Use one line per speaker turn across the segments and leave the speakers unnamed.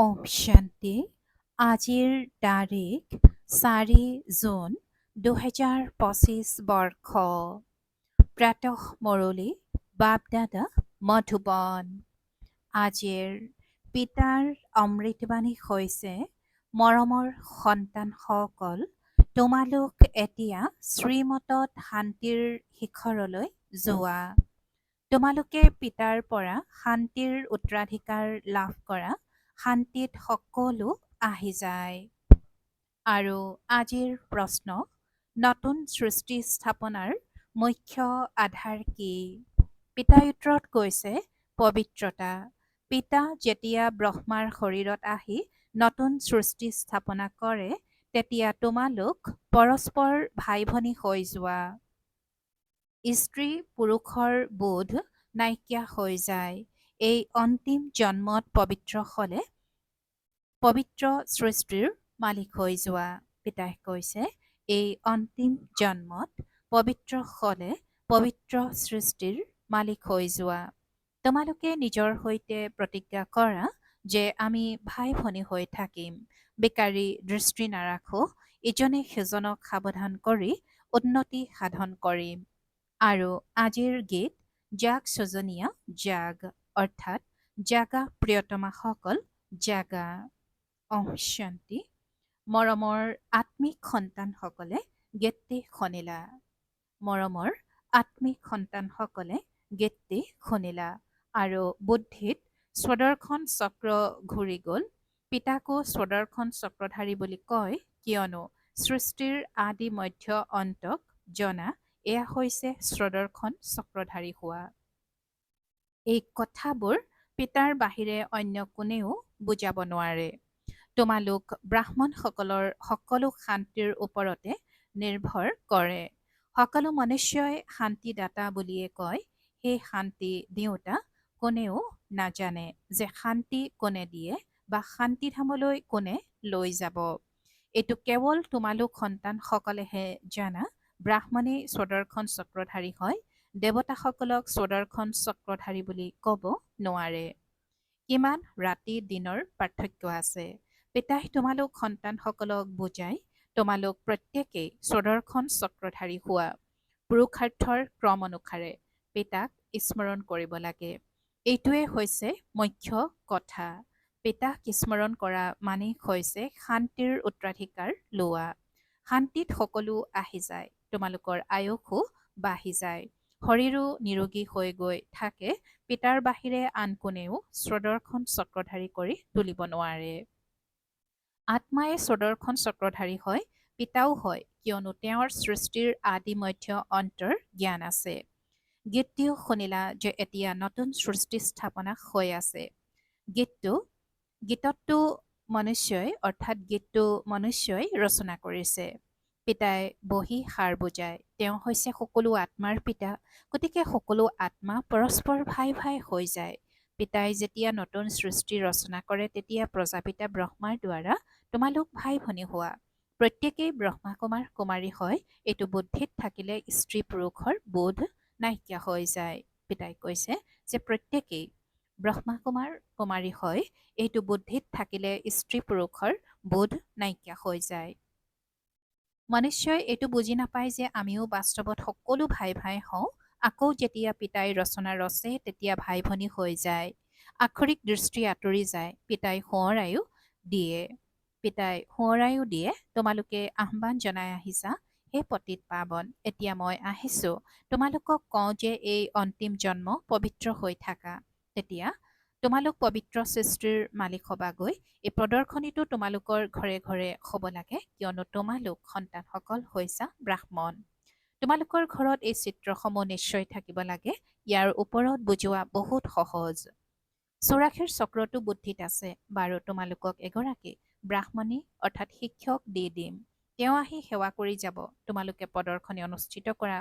ওম শান্তি। আজিৰ তাৰিখ 4 জুন 2025 বৰ্ষ। প্ৰাতঃ মুৰলী বাপদাদা মধুবন। আজিৰ পিতাৰ অমৃতবাণী হৈছে, মৰমৰ সন্তানসকল, তোমালোক এতিয়া শ্ৰীমতত শান্তিৰ শিখৰলৈ যোৱা। তোমালোকে পিতাৰ পৰা শান্তিৰ উত্তৰাধিকাৰ লাভ কৰা। শান্তিত সকলো আহি যায়। আৰু আজিৰ প্ৰশ্ন, নতুন সৃষ্টি স্থাপনাৰ মুখ্য আধাৰ কি? পিতাই উত্তৰত কৈছে, পবিত্ৰতা। পিতা যেতিয়া ব্ৰহ্মাৰ শৰীৰত আহি নতুন সৃষ্টি স্থাপনা কৰে, তেতিয়া তোমালোক পৰস্পৰ ভাই ভনী হৈ যোৱা। স্ত্ৰী পুৰুষৰ বোধ নাইকিয়া হৈ যায়। এই অন্তিম জন্মত পবিত্ৰ হলে পবিত্ৰ সৃষ্টিৰ মালিক হৈ যোৱা। পিতাই কৈছে, এই অন্তিম জন্মত পবিত্ৰ হলে পবিত্ৰ সৃষ্টিৰ মালিক হৈ যোৱা। তোমালোকে নিজৰ সৈতে প্ৰতিজ্ঞা কৰা যে আমি ভাই ভনী হৈ থাকিম। বেকাৰী দৃষ্টি নাৰাখো, ইজনে সিজনক সাৱধান কৰি উন্নতি সাধন কৰিম। আৰু আজিৰ গীত, জাগ সজনীয়া জাগ, অৰ্থাৎ জাগা প্ৰিয়তমাসকল জাগা। ওম শান্তি। মৰমৰ আত্মিক সন্তানসকলে গীতটি শুনিলা। মৰমৰ আত্মিক সন্তানসকলে গীতটি শুনিলা। আৰু বুদ্ধিত স্বদৰ্শন চক্ৰ ঘূৰি গ'ল। পিতাকো স্বদৰ্শন চক্ৰধাৰী বুলি কয়, কিয়নো সৃষ্টিৰ আদি মধ্য অন্তক জনা এয়া হৈছে স্বদৰ্শন চক্ৰধাৰী হোৱা। এই কথাবোৰ পিতাৰ বাহিৰে অন্য কোনেও বুজাব নোৱাৰে। তোমালোক ব্ৰাহ্মণসকলৰ সকলো শান্তিৰ ওপৰতে নিৰ্ভৰ কৰে। সকলো মনুষ্যই শান্তিদাতা বুলিয়ে কয়। সেই শান্তি দিওঁতা কোনেও নাজানে যে শান্তি কোনে দিয়ে বা শান্তিধামলৈ কোনে লৈ যাব। এইটো কেৱল তোমালোক সন্তানসকলেহে জানা। ব্ৰাহ্মণেই স্বদৰ্শন চক্ৰধাৰী হয়। দেৱতাসকলক স্বদৰ্শন চক্ৰধাৰী বুলি ক'ব নোৱাৰে। কিমান ৰাতি দিনৰ পাৰ্থক্য আছে। পিতাই তোমালোক সন্তানসকলক বুজাই, তোমালোক প্ৰত্যেকেই স্বদৰ্শন চক্ৰধাৰী হোৱা। পুৰুষাৰ্থৰ ক্ৰম অনুসাৰে পিতাক স্মৰণ কৰিব লাগে। এইটোৱে হৈছে মুখ্য কথা। পিতাক স্মৰণ কৰা মানেই হৈছে শান্তিৰ উত্তৰাধিকাৰ লোৱা। শান্তিত সকলো আহি যায়। তোমালোকৰ আয়ুসো বাঢ়ি যায়। শৰীৰো নিৰোগী হৈ গৈ থাকে। পিতাৰ বাহিৰে আন কোনেও স্বদৰ্শন চক্ৰধাৰী কৰি তুলিব নোৱাৰে। আত্মাই স্বদৰ্শন চক্ৰধাৰী হয়, পিতাও হয়, কিয়নো তেওঁৰ সৃষ্টিৰ আদি মধ্য অন্তৰ জ্ঞান আছে। গীতটিও শুনিলা যে এতিয়া নতুন সৃষ্টি স্থাপনা হৈ আছে। গীতটো মনুষ্যই অৰ্থাৎ গীতটো মনুষ্যই ৰচনা কৰিছে। পিতাই বহি সাৰ বুজায়। তেওঁ হৈছে সকলো আত্মাৰ পিতা। গতিকে সকলো আত্মা পৰস্পৰ ভাই ভাই হৈ যায়। পিতাই যেতিয়া নতুন সৃষ্টি ৰচনা কৰে, তেতিয়া প্ৰজাপিতা ব্ৰহ্মাৰ দ্বাৰা তোমালোক ভাই ভনী হোৱা। প্ৰত্যেকেই ব্ৰহ্মা কুমাৰ কুমাৰী হয়। এইটো বুদ্ধিত থাকিলে স্ত্ৰী পুৰুষৰ বোধ নাইকিয়া হৈ যায়। পিতাই কৈছে যে প্ৰত্যেকেই ব্ৰহ্মা কুমাৰ কুমাৰী হয়। এইটো বুদ্ধিত থাকিলে স্ত্ৰী পুৰুষৰ বোধ নাইকিয়া হৈ যায়। মনুষ্যই এইটো বুজি নাপায় যে আমিও বাস্তৱত সকলো ভাই ভাই হওঁ। আকৌ যেতিয়া পিতাই ৰচনা ৰচে, তেতিয়া ভাই ভনী হৈ যায়। আক্ষৰিক দৃষ্টি আঁতৰি যায়। পিতাই সোঁৱৰায়ো দিয়ে। তোমালোকে আহ্বান জনাই আহিছা, হে পতিত পাৱন, এতিয়া মই আহিছো। তোমালোকক কওঁ যে এই অন্তিম জন্ম পবিত্ৰ হৈ থাকা। তেতিয়া তোমালোক পবিত্ৰ সৃষ্টিৰ মালিক হবাগৈ। এই প্ৰদৰ্শনীটো তোমালোকৰ ঘৰে ঘৰে হ'ব লাগে, কিয়নো তোমালোক সন্তানসকল হৈছা ব্ৰাহ্মণ। তোমালোকৰ ঘৰত এই চিত্ৰসমূহ নিশ্চয় থাকিব লাগে। ইয়াৰ ওপৰত বুজোৱা বহুত সহজ। 84 চক্ৰটো বুদ্ধিত আছে। বাৰু তোমালোকক এগৰাকী ব্ৰাহ্মণী অৰ্থাৎ শিক্ষক দি দিম। তেওঁ আহি সেৱা কৰি যাব। তোমালোকে প্ৰদৰ্শনী অনুষ্ঠিত কৰা।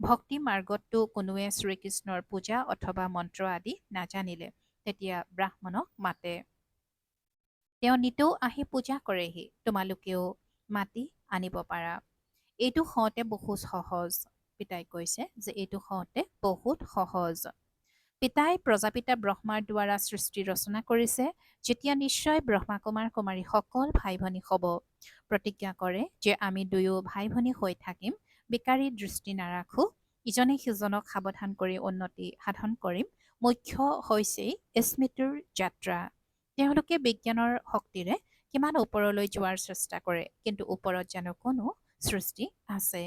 ভক্তি মাৰ্গতটো কোনোৱে শ্ৰীকৃষ্ণৰ পূজা অথবা মন্ত্ৰ আদি নাজানিলে তেতিয়া ব্ৰাহ্মণক মাতে। তেওঁ নিতৌ আহি পূজা কৰেহি। তোমালোকেও মাতি আনিব পাৰা। এইটো হওঁতে বহুত সহজ। পিতাই কৈছে যে এইটো হওঁতে বহুত সহজ। পিতাই প্ৰজাপিতা ব্ৰহ্মাৰ দ্বাৰা সৃষ্টি ৰচনা কৰিছে, যেতিয়া নিশ্চয় ব্ৰহ্মা কুমাৰ কুমাৰী সকল ভাই ভনী হ'ব। প্ৰতিজ্ঞা কৰে যে আমি দুয়ো ভাই ভনী হৈ থাকিম, বিকাৰী দৃষ্টি নাৰাখোঁ, ইজনে সিজনক সাৱধান কৰি উন্নতি সাধন কৰিম। মুখ্য হৈছেই স্মৃতিৰ যাত্ৰা। তেওঁলোকে বিজ্ঞানৰ শক্তিৰে কিমান ওপৰলৈ যোৱাৰ চেষ্টা কৰে, কিন্তু ওপৰত জানো কোনো সৃষ্টি আছে?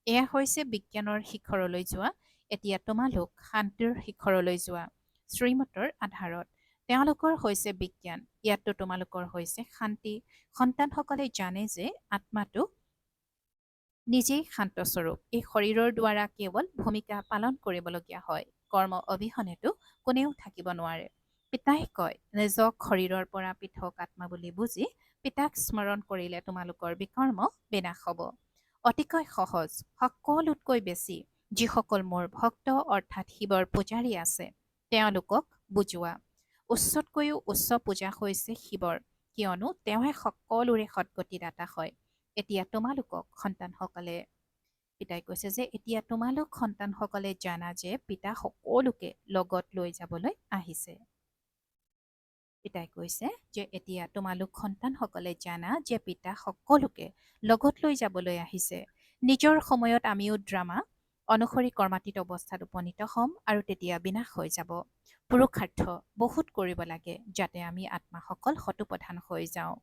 এয়া হৈছে বিজ্ঞানৰ শিখৰলৈ যোৱা। এতিয়া তোমালোক শান্তিৰ শিখৰলৈ যোৱা। শ্ৰীমতৰ আধাৰত তেওঁলোকৰ হৈছে বিজ্ঞান, ইয়াততো তোমালোকৰ হৈছে শান্তি। সন্তানসকলে জানে যে আত্মাটো নিজেই শান্তস্বৰূপ। এই শৰীৰৰ দ্বাৰা কেৱল ভূমিকা পালন কৰিবলগীয়া হয়, কৰ্ম অবিহনেতো কোনেও থাকিব নোৱাৰে। পিতাই কয়, নিজক শৰীৰৰ পৰা পৃথক আত্মা বুলি বুজি পিতাক স্মৰণ কৰিলে তোমালোকৰ বিকৰ্ম বিনাশ হ'ব। অতিকৈ সহজ, সকলোতকৈ বেছি যিসকল মোৰ ভক্ত অৰ্থাৎ শিৱৰ পূজাৰী আছে, তেওঁলোকক বুজোৱা। উচ্চতকৈও উচ্চ পূজা হৈছে শিৱৰ, কিয়নো তেওঁহে সকলোৰে সদ্গতিদাতা হয়। এতিয়া তোমালোকক সন্তানসকলে পিতাই কৈছে যে এতিয়া তোমালোক সন্তানসকলে জানা যে পিতা সকলোকে লগত লৈ যাবলৈ আহিছে। পিতাই কৈছে যে এতিয়া তোমালোক সন্তানসকলে জানা যে পিতা সকলোকে লগত লৈ যাবলৈ আহিছে। নিজৰ সময়ত আমিও ড্ৰামা অনুসৰি কৰ্মাতীত অৱস্থাত উপনীত হ'ম আৰু তেতিয়া বিনাশ হৈ যাব। পুৰুষাৰ্থ বহুত কৰিব লাগে যাতে আমি আত্মাসকল শতোপ্ৰধান হৈ যাওঁ।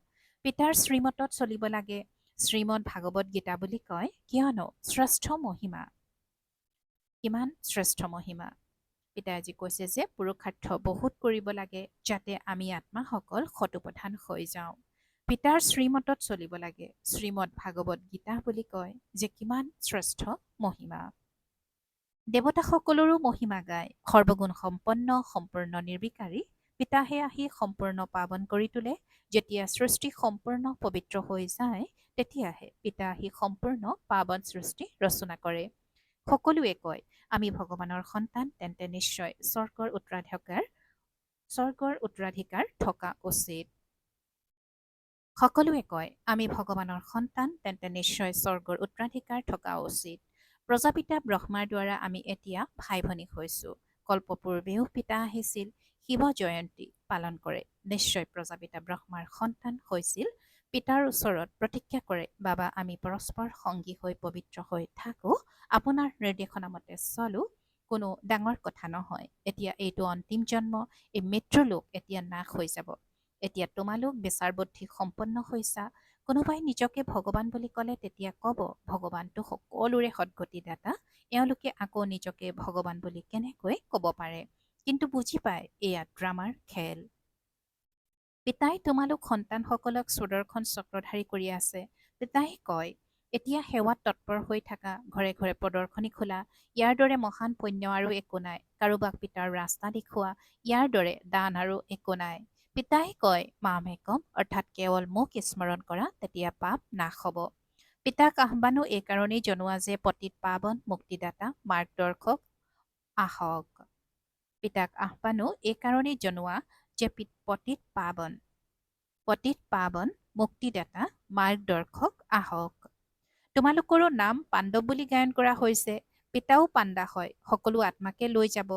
পিতাৰ শ্ৰীমতত চলিব লাগে। শ্ৰীমদ ভাগৱত গীতা বুলি কয়, কিয়নো শ্ৰেষ্ঠ মহিমা। কিমান শ্ৰেষ্ঠ মহিমা? পিতাই আজি কৈছে যে পুৰুষাৰ্থ বহুত কৰিব লাগে যাতে আমি আত্মাসকল শতোপ্ৰধান হৈ যাওঁ। পিতাৰ শ্ৰীমতত চলিব লাগে। শ্ৰীমদ ভাগৱত গীতা বুলি কয় যে কিমান শ্ৰেষ্ঠ মহিমা। দেৱতাসকলৰো মহিমা গায়। সৰ্বগুণ সম্পন্ন, সম্পূৰ্ণ নিৰ্বিকাৰী পিতাহে আহি সম্পূৰ্ণ পাৱন কৰি তোলে। যেতিয়া সৃষ্টি সম্পূৰ্ণ পবিত্ৰ হৈ যায়, তেতিয়াহে পিতা আহি সম্পূৰ্ণ পাৱন সৃষ্টি ৰচনা কৰে। সকলোৱে কয় আমি ভগৱানৰ সন্তান, তেন্তে নিশ্চয় স্বৰ্গৰ উত্তৰাধিকাৰ থকা উচিত। সকলোৱে কয় আমি ভগৱানৰ সন্তান, তেন্তে নিশ্চয় স্বৰ্গৰ উত্তৰাধিকাৰ থকা উচিত। প্ৰজাপিতা ব্ৰহ্মাৰ দ্বাৰা আমি এতিয়া ভাই ভনী হৈছোঁ। কল্পপূৰ্বেও পিতা আহিছিল, শিৱ জয়ন্তী পালন কৰে। নিশ্চয় প্ৰজাপিতা ব্ৰহ্মাৰ সন্তান হৈছিল। পিতাৰ ওচৰত প্ৰতিজ্ঞা কৰে, বাবা আমি পৰস্পৰ সংগী হৈ পবিত্ৰ হৈ থাকোঁ, আপোনাৰ নিৰ্দেশনা মতে চলো, কোনো ডাঙৰ কথা নহয়। এতিয়া এইটো অন্তিম জন্ম, এই মৃত্যুলোক এতিয়া নাশ হৈ যাব। এতিয়া তোমালোক বিচাৰ বুদ্ধি সম্পন্ন হৈছা। কোনোবাই নিজকে ভগৱান বুলি ক'লে তেতিয়া ক'ব ভগৱানটো সকলোৰে সদ্গতিদাতা, এওঁলোকে আকৌ নিজকে ভগৱান বুলি কেনেকৈ ক'ব পাৰে? কিন্তু বুজি পায় এয়া ড্ৰামাৰ খেল। পিতাই তোমালোক সন্তানসকলক সুদৰ্শন চক্ৰধাৰী কৰি আছে। পিতাই কয় এতিয়া সেৱাত তৎপৰ হৈ থাকা, ঘৰে ঘৰে প্ৰদৰ্শনী খোলা। ইয়াৰ দৰে মহান পুণ্য আৰু একো নাই। কাৰোবাক পিতাৰ ৰাস্তা দেখুওৱা, ইয়াৰ দৰে দান আৰু একো নাই। পিতাই কয় মামেকম অৰ্থাৎ কেৱল মোক স্মৰণ কৰা, তেতিয়া পাপ নাশ হ'ব। পিতাক আহ্বানো এই কাৰণেই জনোৱা যে পতিত পাৱন মুক্তিদাতা মাৰ্গদৰ্শক আহক। পিতাক আহ্বানো এই কাৰণেই জনোৱা যে পতিত পাৱন মুক্তিদাতা মাৰ্গদৰ্শক আহক। তোমালোকৰো নাম পাণ্ডৱ বুলি গায়ন কৰা হৈছে। পিতাও পাণ্ডা হয়, সকলো আত্মাকে লৈ যাব।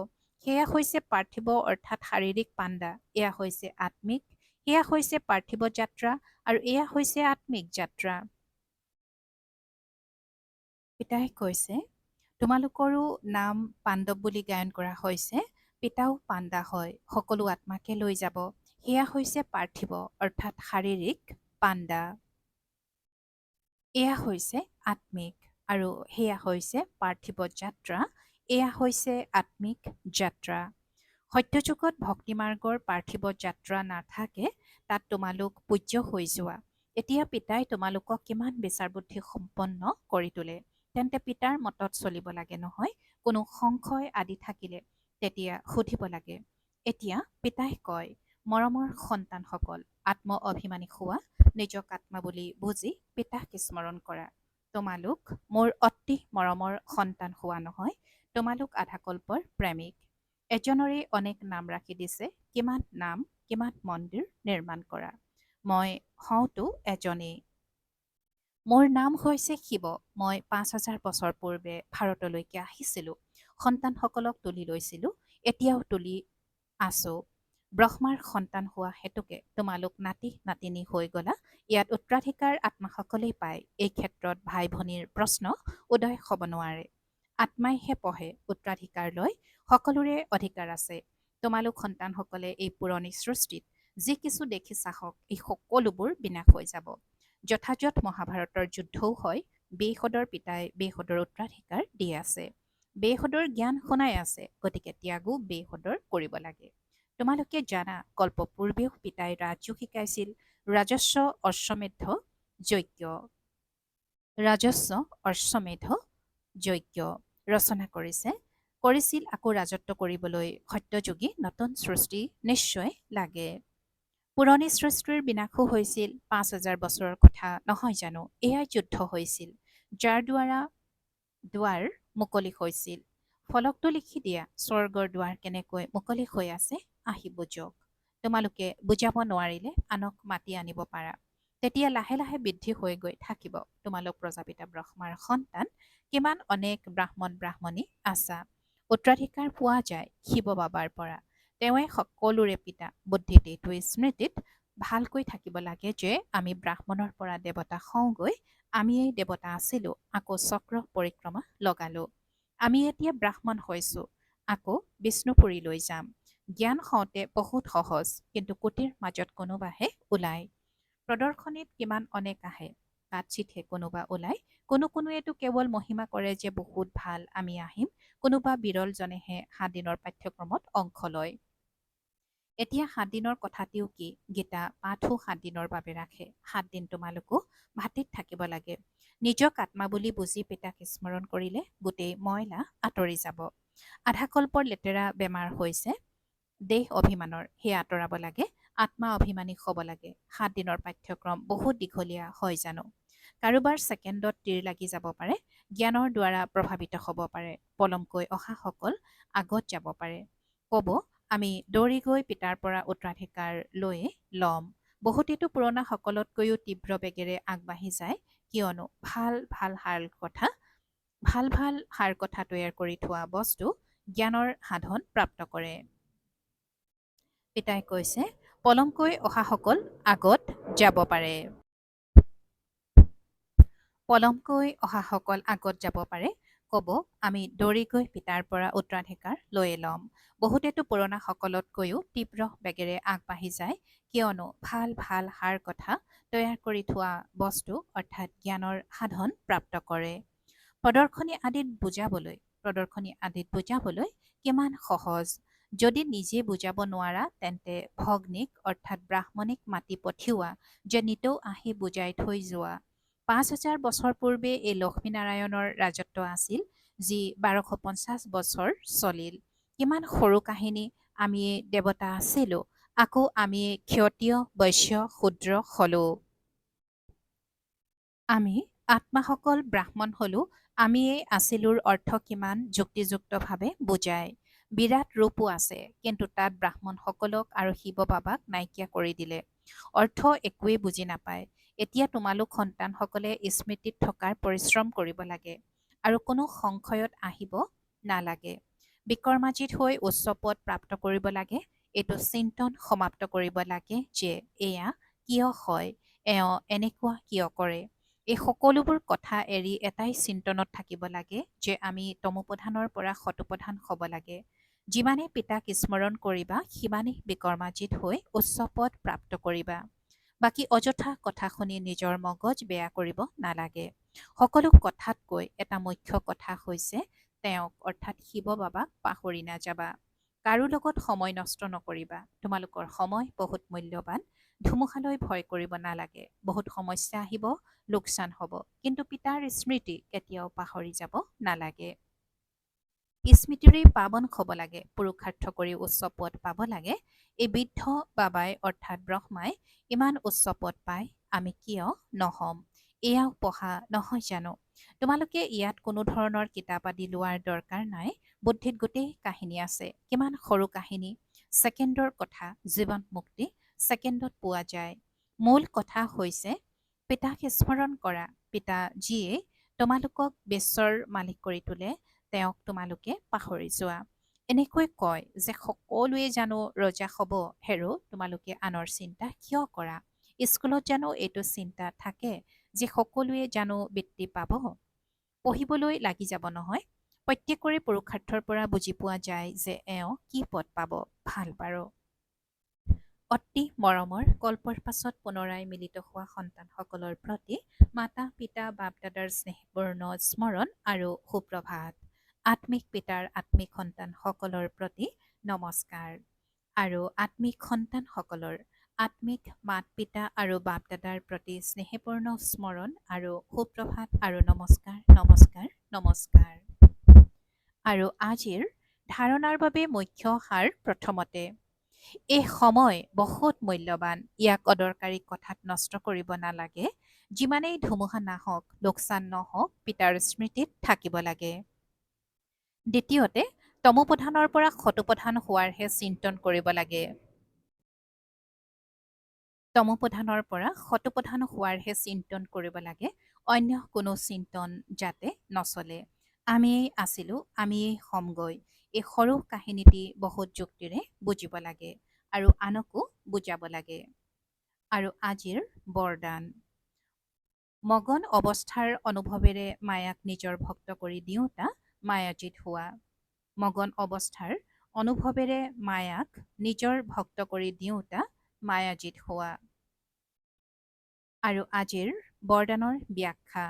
সেয়া হৈছে পাৰ্থিৱ অৰ্থাৎ শাৰীৰিক পাণ্ডা, এয়া হৈছে আত্মিক, সেয়া হৈছে পাৰ্থিৱ যাত্ৰা আৰু এয়া হৈছে আত্মিক যাত্ৰা। পিতাই কৈছে তোমালোকৰো নাম পাণ্ডৱ বুলি গায়ন কৰা হৈছে। পিতাও পাণ্ডা হয়, সকলো আত্মাকে লৈ যাব। সেয়া হৈছে পাৰ্থিৱ অৰ্থাৎ শাৰীৰিক পাণ্ডা, এয়া হৈছে আত্মিক আৰু সেয়া হৈছে পাৰ্থিৱ যাত্ৰা, এয়া হৈছে আত্মিক যাত্ৰা। সত্যযুগত ভক্তিমাৰ্গৰ পাৰ্থিৱ যাত্ৰা নাথাকে, তাত তোমালোক পূজ্য হৈ যোৱা। এতিয়া পিতাই তোমালোকক কিমান বিচাৰ বুদ্ধি সম্পন্ন কৰি তোলে। তেন্তে পিতাৰ মতত চলিব লাগে নহয়। কোনো সংশয় আদি থাকিলে তেতিয়া সুধিব লাগে। এতিয়া পিতাই কয় মৰমৰ সন্তানসকল, আত্ম অভিমানী হোৱা, নিজক আত্মা বুলি বুজি পিতাক স্মৰণ কৰা। তোমালোক মোৰ অতি মৰমৰ সন্তান হোৱা নহয়, তোমালোক আধাকল্পৰ প্ৰেমিক। এজনৰে অনেক নাম ৰাখি দিছে, কিমান নাম কিমান মন্দিৰ নিৰ্মাণ কৰা। মই হওঁতো এজনেই। মোৰ নাম হৈছে শিৱ। মই ৫,০০০ বছৰ পূৰ্বে ভাৰতলৈকে আহিছিলোঁ, সন্তানসকলক তুলি লৈছিলোঁ। এতিয়াও তুলি আছো। ব্ৰহ্মাৰ সন্তান হোৱা হেতুকে তোমালোক নাতি নাতিনী হৈ গলা। ইয়াত উত্তৰাধিকাৰ আত্মাসকলেই পায়। এই ক্ষেত্ৰত ভাই ভনীৰ প্ৰশ্ন উদয় হ'ব নোৱাৰে। আত্মাইহে পঢ়ে, উত্তৰাধিকাৰ লৈ সকলোৰে অধিকাৰ আছে। তোমালোক সন্তানসকলে এই পুৰণি সৃষ্টিত যি কিছু দেখি চাহক, এই সকলোবোৰ বিনাশ হৈ যাব। যথাযথ মহাভাৰতৰ যুদ্ধও হয়। বেসদৰ পিতাই বেসদৰ উত্তৰাধিকাৰ দি আছে। বেসদৰ জ্ঞান শুনাই আছে, গতিকে ত্যাগো বেসদৰ কৰিব লাগে। তোমালোকে জানা, কল্পপূৰ্বেও পিতাই ৰাজযোগ শিকাইছিল। ৰাজস্ব অশ্বমেধ যজ্ঞ ৰাজস্ব অশ্বমেধ যজ্ঞ ৰচনা কৰিছিল। আকৌ ৰাজত্ব কৰিবলৈ সত্যযুগী নতুন সৃষ্টি নিশ্চয় লাগে। পুৰণি সৃষ্টিৰ বিনাশো হৈছিল। ৫,০০০ বছৰৰ কথা নহয় জানো? এয়াই যুদ্ধ হৈছিল, যাৰ দ্বাৰা দুৱাৰ মুকলি হৈছিল। ফলকটো লিখি দিয়া, স্বৰ্গৰ দুৱাৰ কেনেকৈ মুকলি হৈ আছে, আহি বুজক। তোমালোকে বুজাব নোৱাৰিলে আনক মাতি আনিব পাৰা। তেতিয়া লাহে লাহে বৃদ্ধি হৈ গৈ থাকিব। তোমালোক প্ৰজাপিতা ব্ৰহ্মাৰ সন্তান। কিমান অনেক ব্ৰাহ্মণ ব্ৰাহ্মণী আছা। উত্তৰাধিকাৰ পোৱা যায় শিৱ বাবাৰ পৰা। তেওঁৱে সকলোৰে পিতা। বুদ্ধিত এইটো স্মৃতিত ভালকৈ থাকিব লাগে যে আমি ব্ৰাহ্মণৰ পৰা দেৱতা হওঁগৈ। আমিয়েই দেৱতা আছিলো, আকৌ চক্ৰ পৰিক্ৰমা লগালো। আমি এতিয়া ব্ৰাহ্মণ হৈছো, আকৌ বিষ্ণুপুৰীলৈ যাম। জ্ঞান হওঁতে বহুত সহজ, কিন্তু কোটিৰ মাজত কোনোবাহে ওলায়। প্ৰদৰ্শনীত কিমান অনেক আহে, কাৎচিতহে কোনোবা ওলায়। কোনোৱেতো কেৱল মহিমা কৰে যে বহুত ভাল, আমি আহিম। কোনোবা বিৰলজনেহে ৭ দিনৰ পাঠ্যক্ৰমত অংশ লয়। এতিয়া ৭ দিনৰ কথাটিও কি, গীতা পাঠো ৭ দিনৰ বাবে ৰাখে। ৭ দিন তোমালোকো ভাতিত থাকিব লাগে। নিজক আত্মা বুলি বুজি পিতাক স্মৰণ কৰিলে গোটেই ময়লা আঁতৰি যাব। আধাকল্পৰ লেতেৰা বেমাৰ হৈছে দেহ অভিমানৰ, সেয়া আঁতৰাব লাগে। আত্মা অভিমানী হ'ব লাগে। ৭ দিনৰ পাঠ্যক্ৰম বহুত দীঘলীয়া হয় জানো? কাৰোবাৰ ছেকেণ্ডত তীৰ লাগি যাব পাৰে। জ্ঞানৰ দ্বাৰা প্ৰভাৱিত হ'ব পাৰে। পলমকৈ অহাসকল আগত যাব পাৰে। ক'ব, আমি দৌৰি গৈ পিতাৰ পৰা উত্তৰাধিকাৰ লৈয়ে ল'ম। বহুতেতো পুৰণা সকলতকৈও তীব্ৰ বেগেৰে আগবাঢ়ি যায়, কিয়নো ভাল ভাল সাৰ কথা তৈয়াৰ কৰি থোৱা বস্তু জ্ঞানৰ সাধন প্ৰাপ্ত কৰে। পিতাই কৈছে, পলমকৈ অহাসকল আগত যাব পাৰে। পলমকৈ অহাসকল আগত যাব পাৰে। ক'ব, আমি দৌৰি গৈ পিতাৰ পৰা উত্তৰাধিকাৰ লৈয়ে ল'ম। বহুতেতো পুৰণা সকলতকৈও তীব্ৰ বেগেৰে আগবাঢ়ি যায়, কিয়নো ভাল সাৰ কথা তৈয়াৰ কৰি থোৱা বস্তু অৰ্থাৎ জ্ঞানৰ সাধন প্ৰাপ্ত কৰে। প্ৰদৰ্শনী আদিত বুজাবলৈ কিমান সহজ। যদি নিজে বুজাব নোৱাৰা, তেন্তে ভগ্নীক অৰ্থাৎ ব্ৰাহ্মণীক মাতি পঠিওৱা, যে নিতৌ আহি বুজাই থৈ যোৱা। ৫,০০০ বছৰ পূৰ্বে এই লক্ষ্মীনাৰায়ণৰ ৰাজত্ব আছিল, যি ১২৫০ বছৰ চলিল। কিমান সৰু কাহিনী। আমিয়ে দেৱতা আছিলো, আকৌ আমিয়ে ক্ষত্ৰিয় বৈশ্য শূদ্ৰ হলো। আমি আত্মাসকল ব্ৰাহ্মণ হলো। আমিয়েই আছিলোৰ অৰ্থ কিমান যুক্তিযুক্তভাৱে বুজায়। বিৰাট ৰূপো আছে, কিন্তু তাত ব্ৰাহ্মণসকলক আৰু শিৱ বাবাক নাইকিয়া কৰি দিলে। অৰ্থ একোৱেই বুজি নাপায়। এতিয়া তোমালোক সন্তানসকলে স্মৃতিত থকাৰ পৰিশ্ৰম কৰিব লাগে, আৰু কোনো সংশয়ত আহিব নালাগে। বিকৰ্মাজিত হৈ উচ্চ পদ প্ৰাপ্ত কৰিব লাগে। এইটো চিন্তন সমাপ্ত কৰিব লাগে যে এয়া কিয় হয়, এওঁ এনেকুৱা কিয় কৰে। এই সকলোবোৰ কথা এৰি এটাই চিন্তনত থাকিব লাগে যে আমি তমোপ্ৰধানৰ পৰা সতোপ্ৰধান হ'ব লাগে। যিমানে পিতাক স্মৰণ কৰিবা, সিমানেই বিকৰ্মাজিত হৈ উচ্চ পদ প্ৰাপ্ত কৰিবা। বাকী অযথা কথা শুনি নিজৰ মগজ বেয়া কৰিব নালাগে। সকলো কথাতকৈ এটা মুখ্য কথা হৈছে তেওঁক অৰ্থাৎ শিৱ বাবাক পাহৰি নাযাবা। কাৰো লগত সময় নষ্ট নকৰিবা। তোমালোকৰ সময় বহুত মূল্যৱান। ধুমুহালৈ ভয় কৰিব নালাগে। বহুত সমস্যা আহিব, লোকচান হ'ব, কিন্তু পিতাৰ স্মৃতি কেতিয়াও পাহৰি যাব নালাগে। স্মৃতিৰেই পাৱন হ'ব লাগে। পুৰুষাৰ্থ কৰি উচ্চ পদ পাব লাগে। এই বৃদ্ধ বাবাই অৰ্থাৎ ব্ৰহ্মাই ইমান উচ্চ পদ পায়, আমি কিয় নহ'ম? এয়াও পঢ়া নহয় জানো? তোমালোকে ইয়াত কোনো ধৰণৰ কিতাপ আদি লোৱাৰ দৰকাৰ নাই। বুদ্ধিত গোটেই কাহিনী আছে। কিমান সৰু কাহিনী। ছেকেণ্ডৰ কথা, জীৱন মুক্তি ছেকেণ্ডত পোৱা যায়। মূল কথা হৈছে পিতাক স্মৰণ কৰা। পিতা যিয়ে তোমালোকক বিশ্বৰ মালিক কৰি তোলে, তেওঁক তোমালোকে পাহৰি যোৱা। এনেকৈ কয় যে সকলোৱে জানো ৰজা হ'ব, হেৰো তোমালোকে আনৰ চিন্তা কিয় কৰা? স্কুলত জানো এইটো চিন্তা থাকে যে সকলোৱে জানো বৃত্তি পাব? পঢ়িবলৈ লাগি যাব নহয়। প্ৰত্যেকৰে পুৰুষাৰ্থৰ পৰা বুজি পোৱা যায় যে এওঁ কি পদ পাব। ভাল বাৰু। অতি মৰমৰ কল্পৰ পাছত পুনৰাই মিলিত হোৱা সন্তানসকলৰ প্ৰতি মাতা পিতা বাপ দাদাৰ স্নেহপূৰ্ণ স্মৰণ আৰু সুপ্ৰভাত। আত্মিক পিতাৰ আত্মিক সন্তানসকলৰ প্ৰতি নমস্কাৰ আৰু আত্মিক সন্তানসকলৰ আত্মিক মাত পিতা আৰু বাপ দাদাৰ প্ৰতি স্নেহপূৰ্ণ স্মৰণ আৰু সুপ্ৰভাত আৰু নমস্কাৰ নমস্কাৰ নমস্কাৰ। আৰু আজিৰ ধাৰণাৰ বাবে মুখ্য সাৰ প্ৰথমতে। এই সময় বহুত মূল্যৱান, ইয়াক অদৰকাৰী কথাত নষ্ট কৰিব নালাগে। যিমানেই ধুমুহা নাহক, লোকচান নহওক, পিতাৰ স্মৃতিত থাকিব লাগে। দ্বিতীয়তে, তমোপ্ৰধানৰ পৰা শতোপ্ৰধান হোৱাৰহে চিন্তন কৰিব লাগে। তমোপ্ৰধানৰ পৰা শতোপ্ৰধান হোৱাৰহে চিন্তন কৰিব লাগে, অন্য কোনো চিন্তন যাতে নচলে। আমিয়েই আছিলোঁ, আমিয়েই হ'মগৈ। এই সৰু কাহিনীটি বহুত যুক্তিৰে বুজিব লাগে আৰু আনকো বুজাব লাগে। আৰু আজিৰ বৰদান। মগন অৱস্থাৰ অনুভৱেৰে মায়াক নিজৰ ভক্ত কৰি দিওঁতা মায়াজিত হোৱা। মগন অৱস্থাৰ অনুভৱেৰে মায়াক নিজৰ ভক্ত কৰি দিওঁতা মায়াজিত হোৱা। আৰু আজিৰ বৰদানৰ ব্যাখ্যা।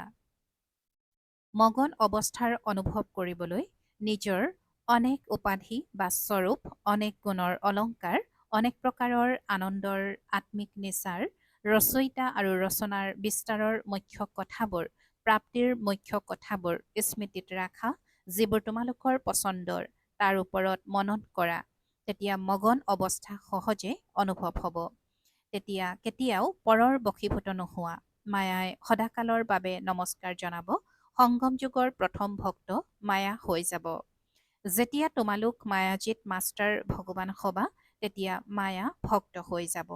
মগন অৱস্থাৰ অনুভৱ কৰিবলৈ নিজৰ অনেক উপাধি বা স্বৰূপ, অনেক গুণৰ অলংকাৰ, অনেক প্ৰকাৰৰ আনন্দৰ আত্মিক নিচাৰ, ৰচয়িতা আৰু ৰচনাৰ বিস্তাৰৰ মুখ্য কথাবোৰ, প্ৰাপ্তিৰ মুখ্য কথাবোৰ স্মৃতিত ৰাখা, যিবোৰ তোমালোকৰ পচন্দৰ, তাৰ ওপৰত মনন কৰা। তেতিয়া মগন অৱস্থা সহজে অনুভৱ হ'ব। তেতিয়া কেতিয়াও পৰৰ বশীভূত নোহোৱা। মায়াই সদাকালৰ বাবে নমস্কাৰ জনাব। সংগম যুগৰ প্ৰথম ভক্ত মায়া হৈ যাব। যেতিয়া তোমালোক মায়াজিত মাষ্টাৰ ভগৱান হবা, তেতিয়া মায়া ভক্ত হৈ যাব।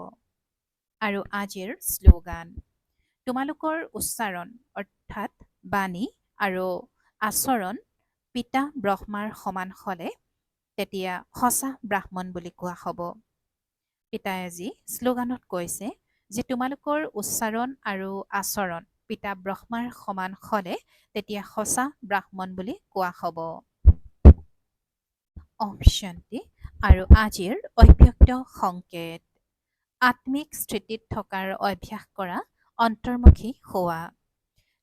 আৰু আজিৰ শ্লোগান। তোমালোকৰ উচ্চাৰণ অৰ্থাৎ বাণী আৰু আচৰণ পিতা ব্ৰহ্মাৰ সমান হ'লে তেতিয়া সঁচা ব্ৰাহ্মণ বুলি কোৱা হ'ব। পিতাই আজি শ্লোগানত কৈছে যে তোমালোকৰ উচ্চাৰণ আৰু আচৰণ পিতা ব্ৰহ্মাৰ সমান হ'লে তেতিয়া সঁচা ব্ৰাহ্মণ বুলি কোৱা হ'ব। ওম শান্তি। আৰু আজিৰ অভ্যক্ত সংকেত। আত্মিক স্থিতিত থকাৰ অভ্যাস কৰা, অন্তৰ্মুখী হোৱা।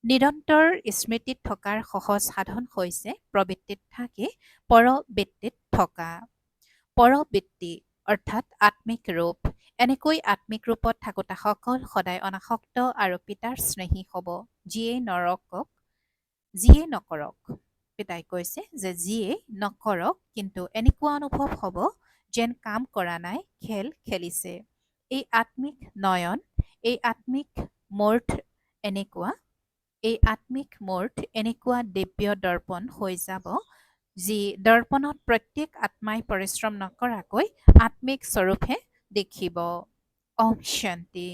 নিৰন্তৰ স্মৃতিত থকাৰ সহজ সাধন হৈছে প্ৰবৃত্তিত থাকি পৰবৃত্তিত থকা। পৰবৃত্তি অৰ্থাৎ আত্মিক ৰূপ। এনেকৈ আত্মিক ৰূপত থাকোতাসকল সদায় অনাসক্ত আৰু পিতাৰ স্নেহী হ'ব। যিয়েই নকৰক। পিতাই কৈছে যে যিয়েই নকৰক, কিন্তু এনেকুৱা অনুভৱ হ'ব যেন কাম কৰা নাই, খেল খেলিছে। এই আত্মিক নয়ন, এই আত্মিক মূৰ্ত এনেকুৱা দিব্য দৰ্পণ হৈ যাব, যি দৰ্পণত প্ৰত্যেক আত্মাই পৰিশ্ৰম নকৰাকৈ আত্মিক স্বৰূপহে দেখিব। ওম শান্তি।